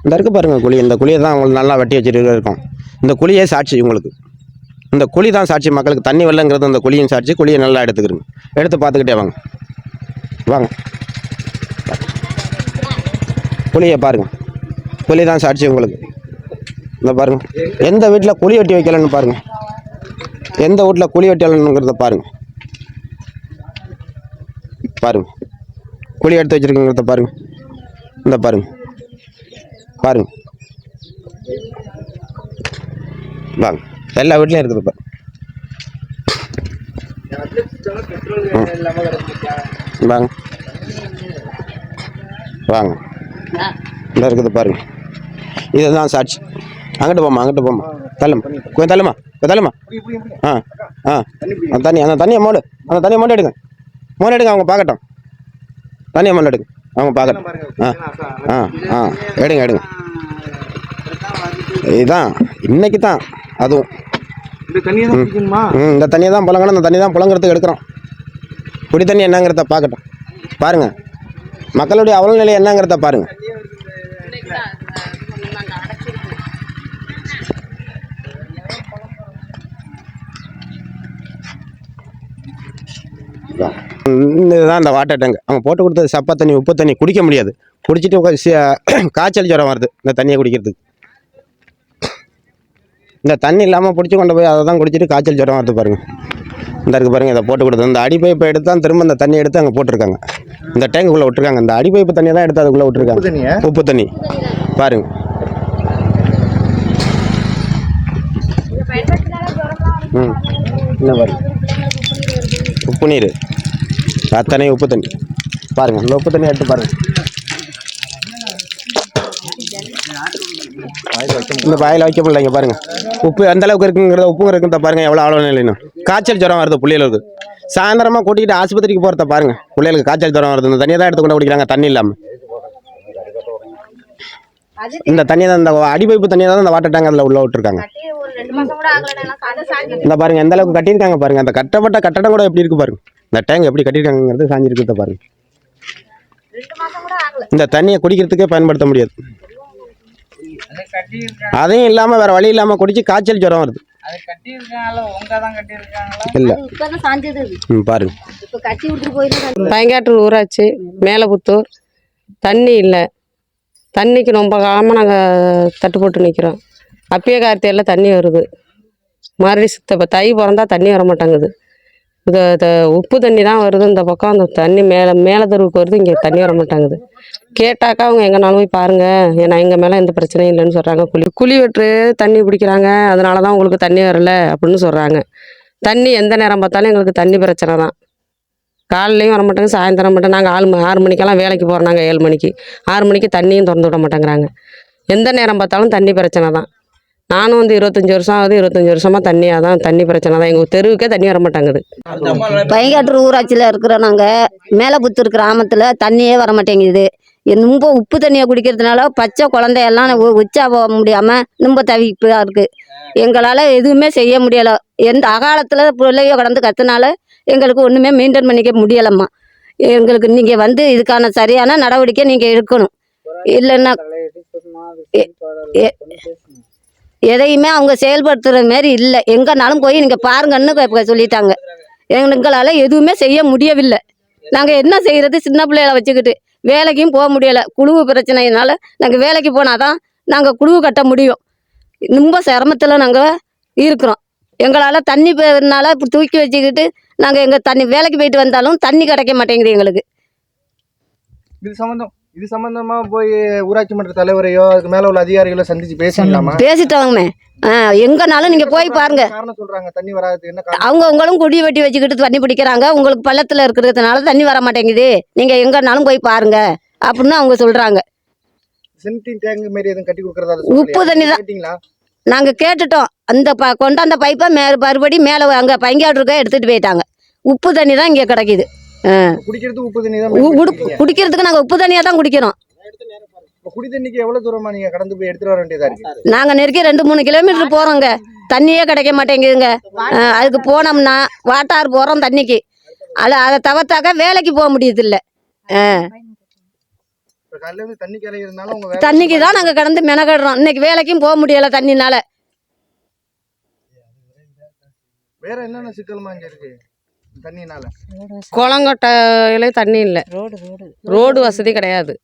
இந்த இருக்குது பாருங்கள் குழி. இந்த குழியை தான் உங்களுக்கு நல்லா வெட்டி வச்சுட்டு இருக்கோம். இந்த குழியே சாட்சி உங்களுக்கு. இந்த குழி தான் சாட்சி. மக்களுக்கு தண்ணி வரலங்கிறது இந்த குழியும் சாட்சி. குழியை நல்லா எடுத்துக்கிறோங்க. எடுத்து பார்த்துக்கிட்டே வாங்க வாங்க. குழியை பாருங்கள். குழி தான் சாட்சி உங்களுக்கு. இந்த பாருங்கள். எந்த வீட்டில் குழி வெட்டி வைக்கலன்னு பாருங்கள். எந்த வீட்டில் குழி வெட்டலங்கிறத பாருங்கள். பாருங்கள் குழி எடுத்து வச்சுருக்குங்கிறத பாருங்கள். இந்த பாருங்கள் பாருங்கள் வாங்க. எல்லா வீட்லையும் இருக்குது. வாங்க வாங்க. இந்த இருக்குது பாருங்க. இதுதான் சாட்சி. அங்கிட்டு போமா, அங்கிட்டு போமா. தள்ளுமா கொஞ்சம், தள்ளுமா தள்ளுமா. அந்த தண்ணியை மோடு, அந்த தண்ணியை மோண்டு எடுங்க. மோண்டு எடுங்க, அவங்க பார்க்கட்டும். தண்ணியை மோண்டு எடுங்க, அவங்க பார்க்கட்டும். எடுங்க எடுங்க. இதுதான் இன்னைக்கு தான். அதுவும் இந்த தண்ணியை தான் புழங்கணும். இந்த தண்ணி தான் புழங்குறதுக்கு எடுக்கிறோம். குடி தண்ணி என்னங்கிறத பார்க்கட்டும். பாருங்க மக்களுடைய அவல நிலை என்னங்கிறத பாருங்க. இதுதான் இந்த வாட்டர் டேங்க். அவங்க போட்டு கொடுத்தது சப்பா தண்ணி, உப்பு தண்ணி குடிக்க முடியாது. குடிச்சிட்டு காய்ச்சல் ஜுரம் வருது இந்த தண்ணியை குடிக்கிறதுக்கு. இந்த தண்ணி இல்லாமல் பிடிச்சி கொண்டு போய் அதை தான் குடிச்சிட்டு காய்ச்சல் ஜுரம் வருது பாருங்கள். இந்த இருக்குது பாருங்கள். இதை போட்டு கொடுத்தது இந்த அடிப்பைப்பை எடுத்து தான் திரும்ப இந்த தண்ணி எடுத்து அங்கே போட்டிருக்காங்க. இந்த டேங்குக்குள்ளே விட்டுருக்காங்க. இந்த அடிப்பைப்பு தண்ணியை தான் எடுத்து அதுக்குள்ளே விட்டுருக்காங்க. உப்பு தண்ணி பாருங்கள். என்ன பாருங்க, உப்பு நீர் அத்தனை உப்பு தண்ணி பாருங்கள். இந்த உப்பு தண்ணி எடுத்து பாருங்கள். இந்த வாயில் வைக்க முடியல. இங்கே பாருங்கள் உப்பு எந்த அளவுக்கு இருக்குங்கிறத, உப்பு இருக்குன்றத பாருங்கள். எவ்வளோ ஆழம் இல்லைன்னு காய்ச்சல் ஜுரம் வருது பிள்ளைகளுக்கு. சாயந்தரமாக கூட்டிகிட்டு ஆஸ்பத்திரிக்கு போகிறத பாருங்கள். பிள்ளைகளுக்கு காய்ச்சல் ஜுரம் வருது. இந்த தண்ணியை தான் எடுத்து கொண்டு குடிக்கிறாங்க தண்ணி இல்லாமல். இந்த தண்ணியை தான், இந்த அடிப்பைப்பு தண்ணியை தான் இந்த வாட்டர் டேங்க் அதில் உள்ள விட்டுருக்காங்க. இந்த பாருங்க எந்த அளவுக்கு கட்டியிருக்காங்க பாருங்க. அந்த கட்டப்பட்ட கட்டடம் கூட எப்படி இருக்கு பாருங்க. இந்த டேங்க் எப்படி கட்டியிருக்காங்கிறது சாஞ்சிருக்கிறத பாருங்க. இந்த தண்ணியை குடிக்கிறதுக்கே பயன்படுத்த முடியாது. அதையும் இல்லாம வேற வழி இல்லாம குடிச்சு காய்ச்சல் ஜுரம் வருது. இல்ல பாருங்க. பைங்காட்டூர் ஊராட்சி மேலபுத்தூர். தண்ணி இல்லை. தண்ணிக்கு ரொம்ப காலமாக நாங்கள் தட்டு போட்டு நிற்கிறோம். அப்பயே கார்த்திகையில் தண்ணி வருது. மறுபடியும் இப்போ தை பிறந்தா தண்ணி வர மாட்டேங்குது. இந்த உப்பு தண்ணி தான் வருது இந்த பக்கம். அந்த தண்ணி மேலே தெருவுக்கு வருது. இங்கே தண்ணி வர மாட்டேங்குது. கேட்டாக்கா அவங்க எங்கேனாலும் போய் பாருங்கள், ஏன்னா எங்கள் மேலே எந்த பிரச்சனையும் இல்லைன்னு சொல்கிறாங்க. குழி வெட்டு தண்ணி பிடிக்கிறாங்க, அதனால தான் உங்களுக்கு தண்ணி வரல அப்படின்னு சொல்கிறாங்க. தண்ணி எந்த நேரம் பார்த்தாலும் எங்களுக்கு தண்ணி பிரச்சனை தான். காலையிலையும் வர மாட்டாங்க, சாயந்தரம் மட்டும். நாங்கள் 6 மணிக்கெல்லாம் வேலைக்கு போகிறோம். நாங்கள் 7 மணிக்கு 6 மணிக்கு தண்ணியும் திறந்து விட மாட்டேங்கிறாங்க. எந்த நேரம் பார்த்தாலும் தண்ணி பிரச்சனை தான். நானும் 25 வருஷம் ஆகுது. 25 வருஷமாக தண்ணியாக தான், தண்ணி பிரச்சனை தான். எங்கள் தெருவுக்கே தண்ணி வர மாட்டேங்குது. பைங்காட்டூர் ஊராட்சியில் இருக்கிறோம் நாங்கள். மேலபுத்தூர் கிராமத்தில் தண்ணியே வர மாட்டேங்குது. ரொம்ப உப்பு தண்ணியை குடிக்கிறதுனால பச்சை குழந்தையெல்லாம் உச்சா போக முடியாமல் ரொம்ப தவிப்பாக இருக்குது. எங்களால் எதுவுமே செய்ய முடியலை. எந்த அகாலத்தில் பிள்ளையோ கடந்து கற்றுனால எங்களுக்கு ஒன்றுமே மெயின்டைன் பண்ணிக்க முடியலம்மா. எங்களுக்கு நீங்கள் இதுக்கான சரியான நடவடிக்கை நீங்கள் எடுக்கணும். இல்லைன்னா எதையுமே அவங்க செயல்படுத்துகிற மாரி இல்லை. எங்கேனாலும் போய் நீங்கள் பாருங்கன்னு சொல்லிட்டாங்க. எங்களால் எதுவுமே செய்ய முடியவில்லை. நாங்கள் என்ன செய்கிறது? சின்ன பிள்ளைகளை வச்சுக்கிட்டு வேலைக்கும் போக முடியலை. குழுவு பிரச்சனையினால நாங்கள் வேலைக்கு போனால் தான் நாங்கள் குழுவு கட்ட முடியும். ரொம்ப சிரமத்தில் நாங்கள் இருக்கிறோம். எங்களால் தண்ணினால இப்போ தூக்கி வச்சுக்கிட்டு நாங்கள் எங்கள் வேலைக்கு போயிட்டு வந்தாலும் தண்ணி கிடைக்க மாட்டேங்குது எங்களுக்கு. இது சம்பந்தமா போய் ஊராட்சி மன்ற தலைவரையோ அதுக்கு மேல உள்ள அதிகாரிகளை சந்திச்சு பேசலாமா? பேசிட்டோங்கமே. எங்கனாலும் நீங்க போய் பாருங்க. சொல்றாங்க தண்ணி வராது. என்ன அவங்களும் குடி வெட்டி வச்சுக்கிட்டு தண்ணி பிடிக்கிறாங்க. உங்களுக்கு பள்ளத்துல இருக்கிறதுனால தண்ணி வர மாட்டேங்குது, நீங்க எங்கனாலும் போய் பாருங்க அப்படின்னு அவங்க சொல்றாங்க. சென்டிங் டேங்க் மாதிரி எதுவும் கட்டி கொடுக்கறதா? உப்பு தண்ணி தான் நாங்க கேட்டுட்டோம். அந்த கொண்டாந்த பைப்பை மறுபடி மேல அங்க பைங்காட்டூருக்கே எடுத்துட்டு போயிட்டாங்க. உப்பு தண்ணி தான் இங்க கிடைக்குது. குடிக்கிறதுக்கு உப்பு தண்ணி தான். குடிக்கிறதுக்கு நாங்க உப்பு தண்ணியா தான் குடிக்கிறோம். குடி தண்ணிக்கு எவ்வளவு தூரமா நீங்க கடந்து போய் எடுத்துட்டு வர வேண்டியதா இருக்கு? நாங்க நெருக்கி 2-3 கிலோமீட்டர் போறோங்க. தண்ணியே கிடைக்க மாட்டேங்குதுங்க. அதுக்கு போனோம்னா வாட்டார் போறோம் தண்ணிக்கு. அதை தவிர்த்தாக்க வேலைக்கு போக முடியுது இல்ல. இப்ப காலையில இருந்து தண்ணி கரை இருந்தாலும் உங்க வேலை தண்ணிக்கு தான் நாங்கள் கடந்து மெனக்கடுறோம். இன்னைக்கு வேலைக்கும் போக முடியல தண்ணினால. வேற என்னென்ன சிக்கலுமா இங்க இருக்கு தண்ணினால? குளங்கொட்டையிலே தண்ணி இல்லை, ரோடு வசதி கிடையாது.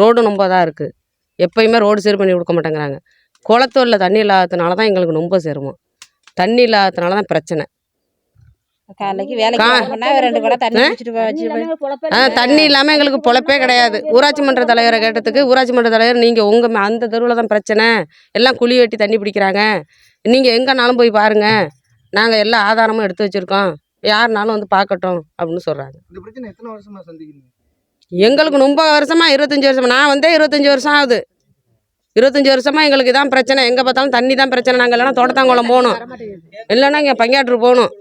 ரோடு ரொம்ப தான் இருக்குது. எப்பயுமே ரோடு சீர் பண்ணி கொடுக்க மாட்டேங்கிறாங்க. குளத்தூரில் தண்ணி இல்லாததுனால தான் எங்களுக்கு ரொம்ப சிரமம். தண்ணி இல்லாததுனால தான் பிரச்சனை. காலைக்கு வேலைக்கு போனா 2 குடம் தண்ணி குடிச்சிட்டு தண்ணி இல்லாமல் எங்களுக்கு பொழப்பே கிடையாது. ஊராட்சி மன்ற தலைவரை கேட்டதுக்கு ஊராட்சி மன்ற தலைவர் நீங்கள் உங்கள் அந்த தெருவில் தான் பிரச்சனை, எல்லாம் குழி வெட்டி தண்ணி பிடிக்கிறாங்க, நீங்கள் எங்கேனாலும் போய் பாருங்கள், நாங்கள் எல்லா ஆதாரமும் எடுத்து வச்சுருக்கோம், யாருனாலும் வந்து பார்க்கட்டும் அப்படின்னு சொல்கிறாங்க. இந்த பிரச்சனை எத்தனை வருஷமா சந்திக்கிறீங்க? எங்களுக்கு ரொம்ப வருஷமாக 25 வருஷமா, நான் வந்தே 25 வருஷம் ஆகுது. 25 வருஷமாக எங்களுக்கு இதான் பிரச்சனை. எங்கே பார்த்தாலும் தண்ணி தான் பிரச்சனை. நாங்கள் இல்லைனா தோட்டத்தாங்குளம் போகணும், இல்லைன்னா இங்கே பங்காற்று போகணும்.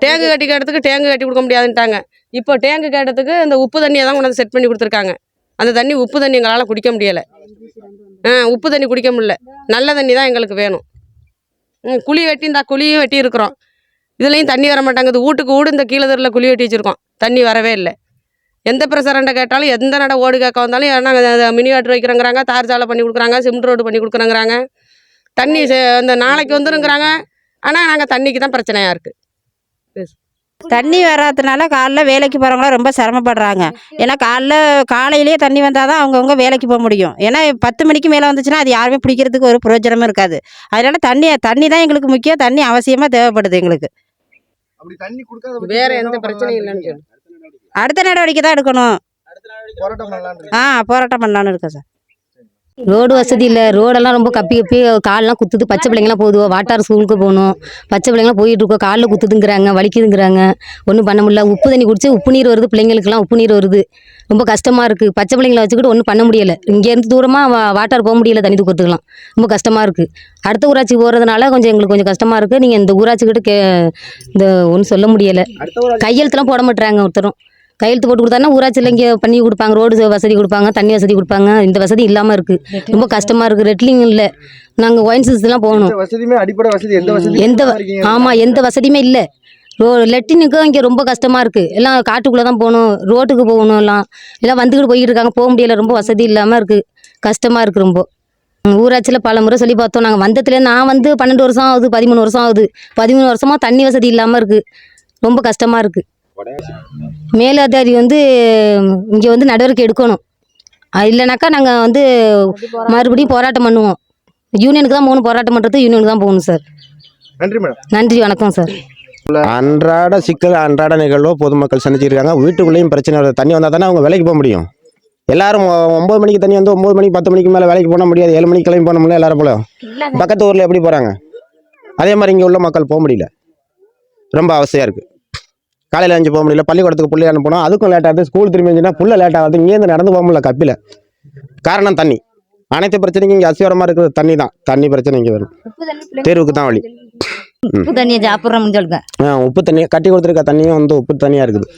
டேங்கு கட்டி கேட்டதுக்கு டேங்கு கட்டி கொடுக்க முடியாதுன்ட்டாங்க. இப்போ டேங்கு கேட்டதுக்கு இந்த உப்பு தண்ணியை தான் கொண்டு வந்து செட் பண்ணி கொடுத்துருக்காங்க. அந்த தண்ணி உப்பு தண்ணி எங்களால் குடிக்க முடியலை. உப்பு தண்ணி குடிக்க முடியல. நல்ல தண்ணி தான் எங்களுக்கு வேணும். குழி வெட்டி இந்த குழியும் வெட்டி இருக்கிறோம், இதுலேயும் தண்ணி வர மாட்டாங்குது. வீட்டுக்கு வீடு இந்த கீழே தெருவில் குழி வெட்டி வச்சுருக்கோம், தண்ணி வரவே இல்லை. எந்த பிரசரண்டை கேட்டாலும் எந்த நட ஓடு கேட்க வந்தாலும் நாங்கள் மினி வாட்டர் வைக்கிறோங்கிறாங்க, தார் சாலை பண்ணி கொடுக்குறாங்க, சிமெண்ட் ரோடு பண்ணி கொடுக்குறோங்கிறாங்க. தண்ணி அந்த நாளைக்கு வந்துருங்கிறாங்க. ஆனால் நாங்கள் தண்ணிக்கு தான் பிரச்சனையாக இருக்குது. தண்ணி வராதனால காலைல வேலைக்கு போகிறவங்களாம் ரொம்ப சிரமப்படுறாங்க. ஏன்னா காலையிலேயே தண்ணி வந்தால் தான் அவங்கவுங்க வேலைக்கு போக முடியும். ஏன்னா 10 மணிக்கு மேலே வந்துச்சுன்னா அது யாருமே பிடிக்கிறதுக்கு ஒரு பிரயோஜனமும் இருக்காது. அதனால தண்ணி தான் எங்களுக்கு முக்கியம். தண்ணி அவசியமாக தேவைப்படுது எங்களுக்கு. அப்படி தண்ணி கொடுக்காத வேற எந்த பிரச்சனையும் இல்லைன்னு சொல்லு. அடுத்த நடவடிக்கை தான் எடுக்கணும். போராட்டம் பண்ணலாம்னு போராட்டம் பண்ணலான்னு இருக்கேன் சார். ரோடு வசதி இல்லை. ரோடெல்லாம் ரொம்ப கப்பி காலெலாம் குத்துது. பச்சை பிள்ளைங்களாம் போகுதுவோ, வாட்டார் ஸ்கூலுக்கு போகணும். பச்சை பிள்ளைங்களாம் போயிட்டு இருக்கோம், காலில் குத்துதுங்கிறாங்க, வலிக்குதுங்கிறாங்க. ஒன்றும் பண்ண முடியல. உப்பு தண்ணி குடிச்சு உப்பு நீர் வருது, பிள்ளைங்களுக்குலாம் உப்பு நீர் வருது. ரொம்ப கஷ்டமாக இருக்குது. பச்சை பிள்ளைங்களை வச்சுக்கிட்டு ஒன்றும் பண்ண முடியலை. இங்கேருந்து தூரமாக வாட்டார் போக முடியல, தண்ணி தூக்கிறதுக்கெலாம் ரொம்ப கஷ்டமாக இருக்குது. அடுத்த ஊராட்சி போகிறதுனால எங்களுக்கு கொஞ்சம் கஷ்டமாக இருக்குது. நீங்கள் இந்த ஊராட்சிக்கிட்ட இந்த ஒன்றும் சொல்ல முடியலை. கையெழுத்துலாம் போட மாட்டுறாங்க. ஒருத்தரும் கையெழுத்து போட்டு கொடுத்தாங்கன்னா ஊராட்சியில் இங்கே பண்ணி கொடுப்பாங்க, ரோடு வசதி கொடுப்பாங்க, தண்ணி வசதி கொடுப்பாங்க. இந்த வசதி இல்லாமல் இருக்குது, ரொம்ப கஷ்டமாக இருக்குது. ரெட்லிங் இல்லை. நாங்கள் ஒயின்ஸஸ்லாம் போகணும். வசதியுமே அடிப்படை வசதி ஆமாம், எந்த வசதியுமே இல்லை. லெட்டினுக்கும் இங்கே ரொம்ப கஷ்டமாக இருக்குது. எல்லாம் காட்டுக்குள்ளே தான் போகணும், ரோட்டுக்கு போகணும். எல்லாம் வந்துக்கிட்டு போய்கிட்டு இருக்காங்க, போக முடியலை. ரொம்ப வசதி இல்லாமல் இருக்குது, கஷ்டமாக இருக்குது ரொம்ப. ஊராட்சியில் பல முறை சொல்லி பார்த்தோம். நாங்கள் வந்ததுலேருந்து நான் 12 வருஷம் ஆகுது, 13 வருஷம் ஆகுது. 13 வருஷமாக தண்ணி வசதி இல்லாமல் இருக்குது, ரொம்ப கஷ்டமாக இருக்குது. மேலதிகாரி இங்கே நடவடிக்கை எடுக்கணும். இல்லைனாக்கா நாங்கள் மறுபடியும் போராட்டம் பண்ணுவோம். யூனியனுக்கு தான் போகணும், போராட்டம் பண்ணுறது யூனியனுக்கு தான் போகணும் சார். நன்றி மேடம். நன்றி, வணக்கம் சார். அன்றாட சிக்கல், அன்றாட நிகழ்வோ பொதுமக்கள் சந்திச்சிருக்காங்க. வீட்டுக்குள்ளேயும் பிரச்சனை வருது. தண்ணி வந்தால் தானே அவங்க வேலைக்கு போக முடியும். எல்லாரும் 9 மணிக்கு தண்ணி வந்து 9 மணிக்கு 10 மணிக்கு மேலே வேலைக்கு போக முடியாது. 7 மணிக்கு கிளம்பி போன முடியல. எல்லாரும் போல பக்கத்து ஊரில் எப்படி போகிறாங்க, அதே மாதிரி இங்கே உள்ள மக்கள் போக முடியல. ரொம்ப அவசியம் இருக்குது. காலையில் 5 போக முடியல. பள்ளிக்கூடத்துக்கு பிள்ளை அனுப்பணும், அதுக்கும் லேட் ஆகுது. ஸ்கூல் திரும்பி வந்துச்சுன்னா புள்ள லேட் ஆகுது. இங்கேருந்து நடந்து போக முடியல கப்பில். காரணம் தண்ணி. அனைத்து பிரச்சனைக்கும் இங்கே அசிவரமாக இருக்குது தண்ணி தான். தண்ணி பிரச்சனை இங்கே வரும், தேர்வுக்கு தான் வழி. உப்பு தண்ணியை சாப்பிட்றோம்னு சொல்லுங்க. உப்பு தண்ணி கட்டி கொடுத்துருக்க தண்ணியும் உப்பு தண்ணியாக இருக்குது.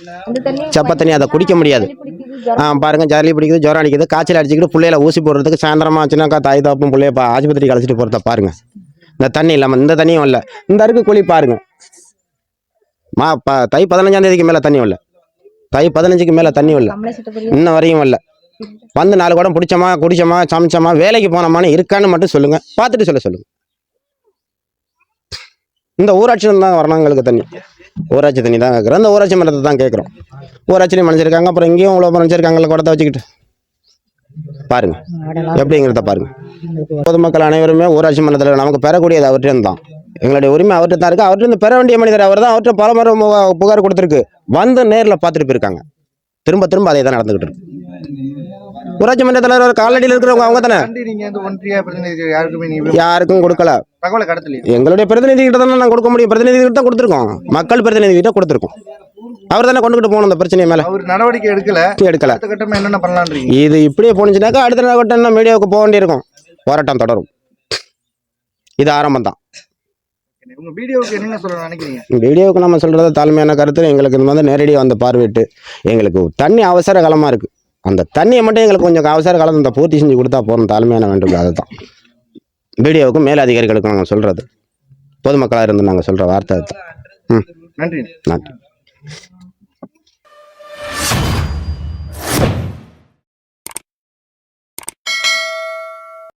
சப்ப தண்ணி அதை குடிக்க முடியாது. பாருங்கள், ஜாலி பிடிக்குது, ஜுரம் அடிக்குது, காய்ச்சல் அடிச்சுக்கிட்டு பிள்ளையில ஊசி போடுறதுக்கு சாயந்தரமாக ஆச்சுனாக்கா தாய் தாப்பும் பிள்ளைய ஆஸ்பத்திரிக்கு அழைச்சிட்டு போகிறத பாருங்கள். இந்த தண்ணி இல்லாமல் இந்த தண்ணியும் இல்லை. இந்த இருக்கு குழி பாருங்கள். தை 15ஆம் தேதிக்கு மேலே தண்ணி வரல. தை 15க்கு மேலே தண்ணி வரல, இன்ன வரையும் வரல. 4 குடம் பிடிச்சோமா, குடிச்சோமா, சமைச்சோமா, வேலைக்கு போனோமான்னு இருக்கான்னு மட்டும் சொல்லுங்கள், பார்த்துட்டு சொல்லுங்கள். இந்த ஊராட்சியில் தான் வரணும் எங்களுக்கு தண்ணி. ஊராட்சி தண்ணி தான் கேட்குறோம். இந்த ஊராட்சி மன்றத்தை தான் கேட்குறோம். ஊராட்சிலையும் மறைஞ்சிருக்காங்க, அப்புறம் இங்கேயும் இவ்வளோ மறைஞ்சிருக்காங்க. குடத்தை வச்சுக்கிட்டு பாருங்கள் எப்படிங்கிறத பாருங்கள். பொதுமக்கள் அனைவருமே ஊராட்சி மன்றத்தில் நமக்கு பெறக்கூடியது அவர்கிட்ட தான். எங்களுடைய உரிமை அவர்கிட்ட தான் இருக்குது. அவர்கிட்ட பெற வேண்டிய மனிதர் அவர் தான். அவர்கிட்ட பல முறை புகார் கொடுத்துருக்கு. நேரில் பார்த்துட்டு போயிருக்காங்க. திரும்ப அதே தான் நடந்துகிட்டு இருக்கு. ஊராட்சி மன்ற தலைவர் காலடியில் இருக்கிறவங்க அவங்க தானே. யாருக்கும் கொடுக்கல. எங்களுடைய பிரதிநிதி கிட்ட தானே நான் கொடுக்க முடியும். பிரதிநிதி கிட்ட தான் கொடுத்துருக்கோம், மக்கள் பிரதிநிதி கிட்ட கொடுத்துருக்கோம். அவர் தானே கொண்டுகிட்டு போகணும் இந்த பிரச்சனை மேலே. நடவடிக்கை எடுக்கல. என்ன பண்ணலாம்? இது இப்படியே போனுச்சுனாக்கா அடுத்த கட்டம் மீடியாவுக்கு போக வேண்டியிருக்கும். போராட்டம் தொடரும். இது ஆரம்பம் தான். வீடியோவுக்கு நம்ம சொல்றது தாழ்மையான கருத்து. எங்களுக்கு இந்த மாதிரி நேரடியாக பார்வையிட்டு எங்களுக்கு தண்ணி அவசர காலமாக இருக்குது. அந்த தண்ணியை மட்டும் எங்களுக்கு கொஞ்சம் அவசர காலம் இந்த பூர்த்தி செஞ்சு கொடுத்தா போகணும். தாழ்மையான வேண்டும். அதுதான் வீடியோவுக்கும் மேலதிகாரிகளுக்கும் நாங்கள் சொல்கிறது. பொதுமக்களாக இருந்து நாங்கள் சொல்கிற வார்த்தை அதுதான். நன்றி. நன்றி.